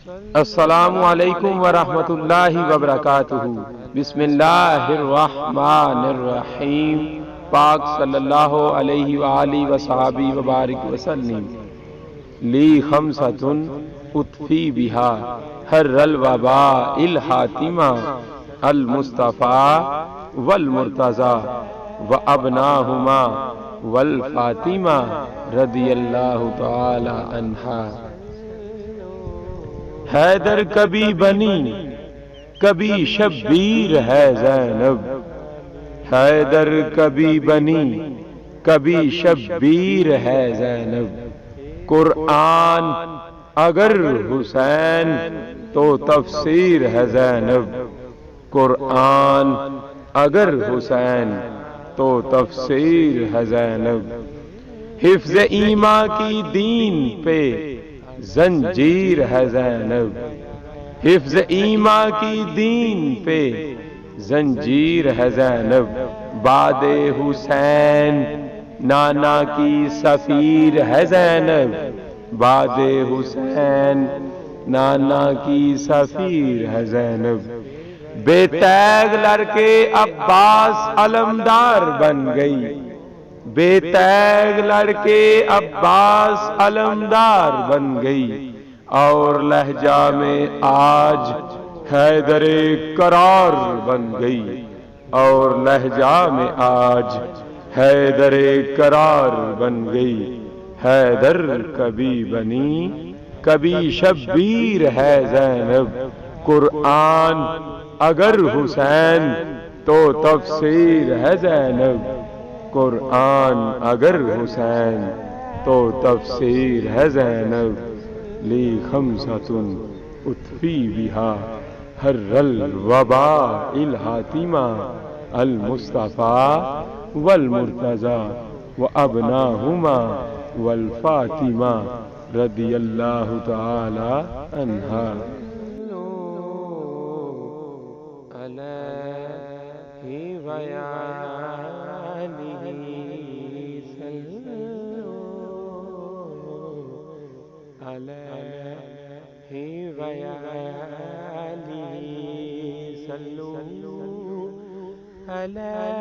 السلام علیکم ورحمۃ اللہ وبرکاتہ۔ بسم اللہ الرحمن الرحیم۔ پاک صلی اللہ علیہ وآلہ وصحبہ وبارک وسلم۔ لی خمسۃ اطفی بہا حر الوباء الحاتمہ المصطفیٰ والمرتضیٰ وابناہما والفاطمہ رضی اللہ تعالی عنہا۔ حیدر کبھی بنی کبھی شبیر ہے زینب، حیدر کبھی بنی کبھی شبیر ہے زینب۔ قرآن اگر حسین تو تفسیر ہے زینب، قرآن اگر حسین تو تفسیر ہے زینب۔ حفظ ایمان کی دین پہ زنجیر ہے زینب، حفظ ایمان کی دین پہ زنجیر ہے زینب۔ بعد حسین نانا کی سفیر ہے زینب، بعد حسین نانا کی سفیر ہے زینب۔ بے تیغ لڑکے عباس علمدار بن گئی، بے تیغ لڑکے عباس علمدار بن گئی، اور لہجہ میں آج حیدر قرار بن گئی، اور لہجہ میں آج حیدر قرار بن گئی۔ حیدر کبھی بنی کبھی شبیر ہے زینب، قرآن اگر حسین تو تفسیر ہے زینب، قرآن اگر حسین تو تفسیر ہے زینب۔ لی خمسۃ اطفی بہا حر الوباء الحاتمہ المصطفیٰ والمرتضیٰ وابناہما والفاطمہ رضی اللہ تعالی عنہا۔ علیہ